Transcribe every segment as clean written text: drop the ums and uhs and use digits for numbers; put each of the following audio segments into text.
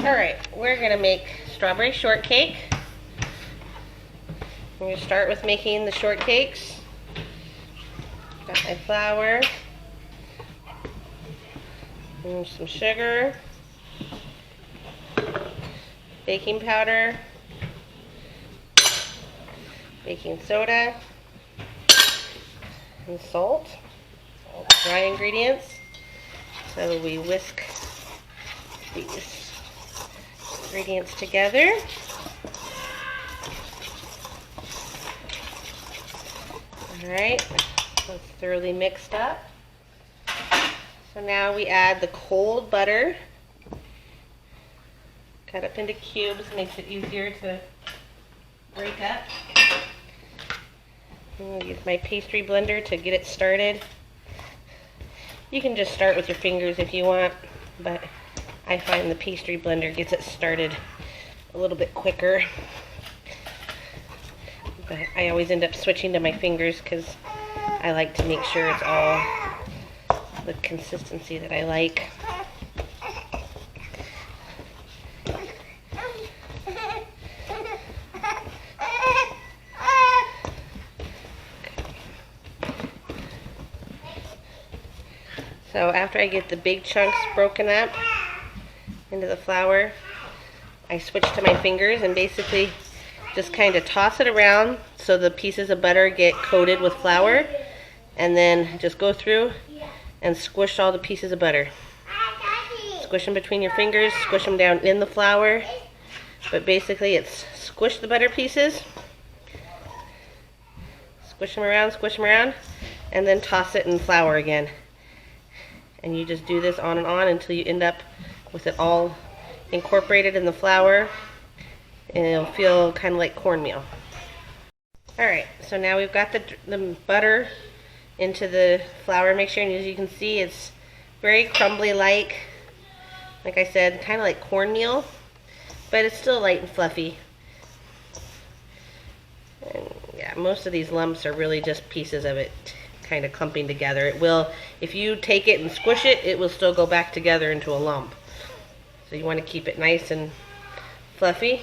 Alright, we're going to make strawberry shortcake. I'm going to start with making the shortcakes. Got my flour, and some sugar, baking powder, baking soda, and salt. All dry ingredients. So we whisk these ingredients together. Alright, so it's thoroughly mixed up. So now we add the cold butter. Cut up into cubes, makes it easier to break up. I'm going to use my pastry blender to get it started. You can just start with your fingers if you want, but I find the pastry blender gets it started a little bit quicker. But I always end up switching to my fingers because I like to make sure it's all the consistency that I like. So after I get the big chunks broken up into the flour, I switch to my fingers and basically just kind of toss it around so the pieces of butter get coated with flour, and then just go through and squish all the pieces of butter. Squish them between your fingers, squish them down in the flour, but basically it's squish the butter pieces, squish them around, and then toss it in flour again. And you just do this on and on until you end up with it all incorporated in the flour, and it'll feel kind of like cornmeal. Alright, so now we've got the butter into the flour mixture, and as you can see, it's very crumbly like I said, kind of like cornmeal, but it's still light and fluffy. And yeah, most of these lumps are really just pieces of it kind of clumping together. It will, if you take it and squish it, it will still go back together into a lump. So you want to keep it nice and fluffy.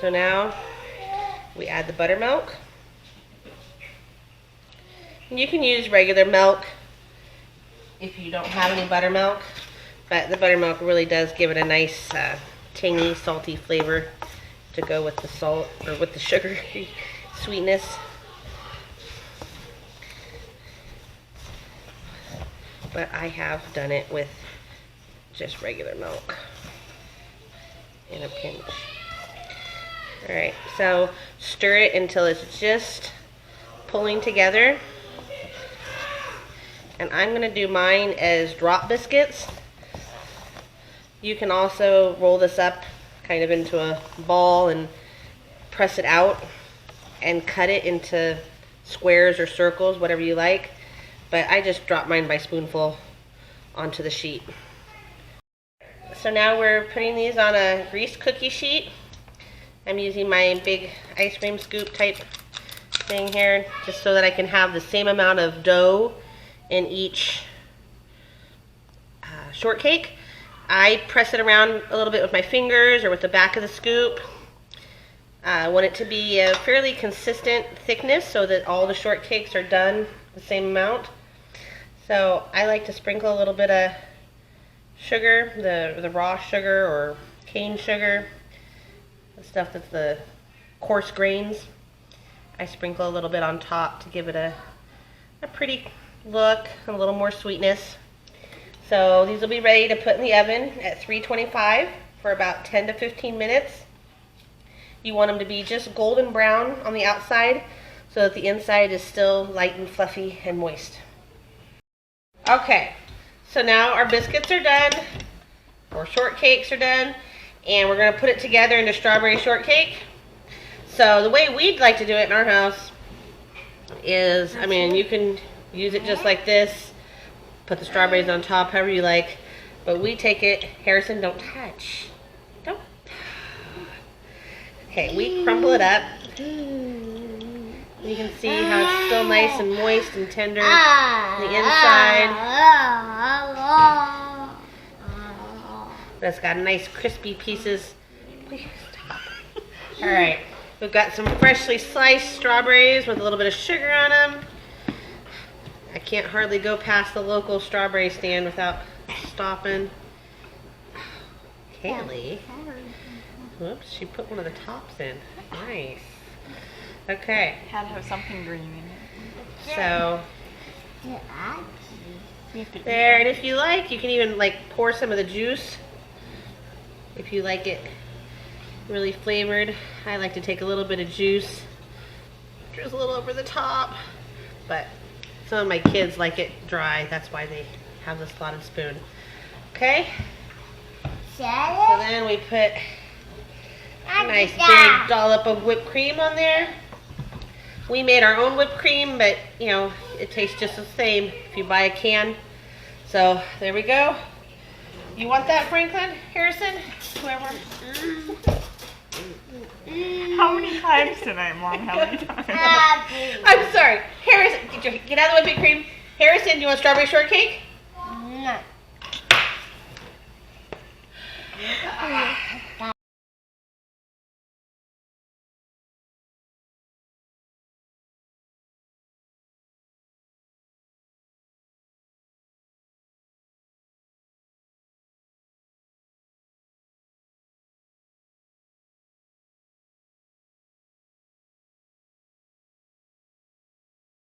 So now we add the buttermilk. And you can use regular milk if you don't have any buttermilk, but the buttermilk really does give it a nice tangy, salty flavor to go with the salt, or with the sugar sweetness. But I have done it with just regular milk in a pinch. Alright, so stir it until it's just pulling together. And I'm going to do mine as drop biscuits. You can also roll this up kind of into a ball and press it out and cut it into squares or circles, whatever you like. But I just drop mine by spoonful onto the sheet. So now we're putting these on a greased cookie sheet. I'm using my big ice cream scoop type thing here, just so that I can have the same amount of dough in each shortcake. I press it around a little bit with my fingers or with the back of the scoop. I want it to be a fairly consistent thickness so that all the shortcakes are done the same amount. So I like to sprinkle a little bit of sugar, the raw sugar or cane sugar, the stuff that's the coarse grains. I sprinkle a little bit on top to give it a pretty look, a little more sweetness. So these will be ready to put in the oven at 325 for about 10 to 15 minutes. You want them to be just golden brown on the outside so that the inside is still light and fluffy and moist. Okay, so now our biscuits are done, or shortcakes are done, and we're going to put it together into strawberry shortcake. So the way we'd like to do it in our house is, I mean, you can use it just like this, put the strawberries on top however you like, but we take it, Harrison, don't touch. Don't. Okay, we crumble it up. You can see how it's still nice and moist and tender on the inside. But it's got nice crispy pieces. Please stop. All right. We've got some freshly sliced strawberries with a little bit of sugar on them. I can't hardly go past the local strawberry stand without stopping. Kaylee. Whoops, she put one of the tops in. Nice. Okay. Had to have something green in it. So, there, and if you like, you can even like pour some of the juice. If you like it really flavored. I like to take a little bit of juice. Drizzle a little over the top. But some of my kids like it dry. That's why they have the slotted spoon. Okay? So then we put a nice big dollop of whipped cream on there. We made our own whipped cream, but you know, it tastes just the same if you buy a can. So there we go. You want that, Franklin? Harrison? Whoever. How many times tonight, Mom? How many times? I'm sorry. Harrison, get out of the whipped cream. Harrison, do you want strawberry shortcake? No.